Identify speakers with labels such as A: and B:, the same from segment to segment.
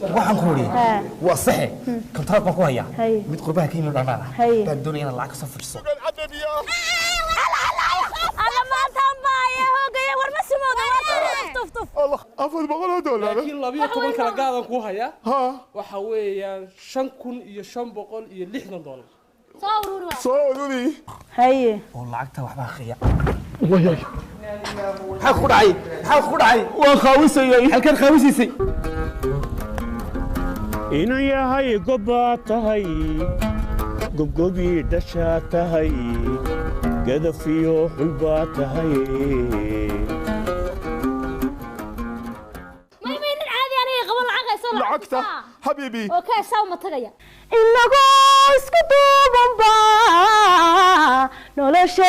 A: waxaan ku wariye waa saxe kontraad baan ku hayaa mid qurbaha ka yimid dhanaana baan doonaya inaan lacag ka soo furso
B: الله أفضل بقول دولار
C: لكن لبيه كمان كلا قاعد نكون هيا وحوي شنكون يشنبقول يلحنا دولار
B: صوروني
D: هاي
A: والله عقتها وحبها خيا
B: وياي
A: حاخد عي
B: وخاوسي
A: halkan khawisiisay
E: inuu yahay gobaad tahay gobgobii dhashaa tahay gadaf iyo xulbaa tahay
B: لعقته حبيبي
F: اوكي ساو ما تغيا
D: inagoo isku duubanba nolosha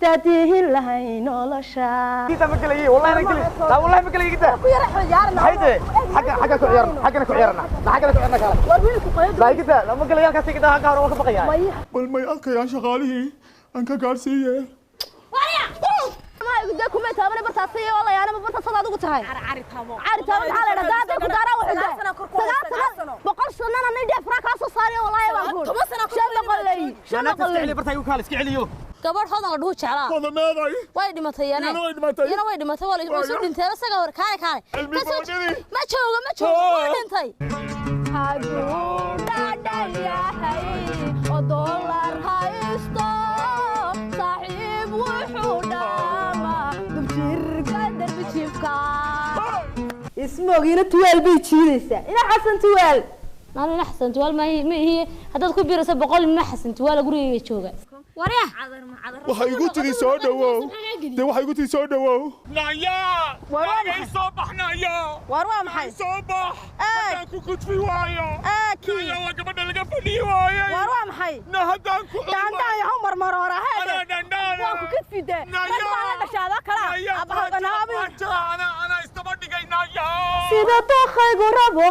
D: daadihin lahayn nolosha
A: كده ما كلي والله انا كلي لا والله ما كلي كده
F: ku yara xiyaarna
A: هيدا حاجه ku ciyaarna حاجه ku ciyaarna حاجه ku ciyaarna kala
F: warwiilku qayb
A: لا كده لما كلي halkaas كده halka hore ka baqaya
B: bal may arkayaan shaqaalihii aan ka gaarsiiyay
F: wariya ma igda kuma taabane bartaasay wala yaana bartaasada adigu tahay cari taabo waxa la dhadaa ku daara waxa boqol sanana nidii afraaka soo saariyo wallahi baan ku shan qolay
A: bartay ku kala iska celiyo
F: gabadh hodan la dhuhu jeclaa
B: qodamaaday
F: way dhimatay yana way dhimatay wala soo dhintay asaga war kaale ma joogo dhintay haduu dhadhayahay oo dollar haysto saaxiib wuxuu dhamaa dubjirka darbijibka
D: ismoogina tuwaal bay jiidaysaa ina xasan tuwaal
F: nana xasan tuwaal ma hii hadaad ku biirayso 100 ma xasan tuwaal guriga jooga wariya
B: waxay igu tiri soo dhawow de waxay igu tiri soo dhawow
E: naya waagay soo baxnaya
D: war waa maxay
E: soo bax hadaan ku gudfi waayo naya waa gabadha laga fadhiyo waayo
D: war waa maxay
E: na hadaan ku
D: dandan yahow marmaroora
E: ana dandan
D: waa ku gudfide marka la dhashaada kala
E: ana istaba dhigay naya
D: sida dokhaygu rabo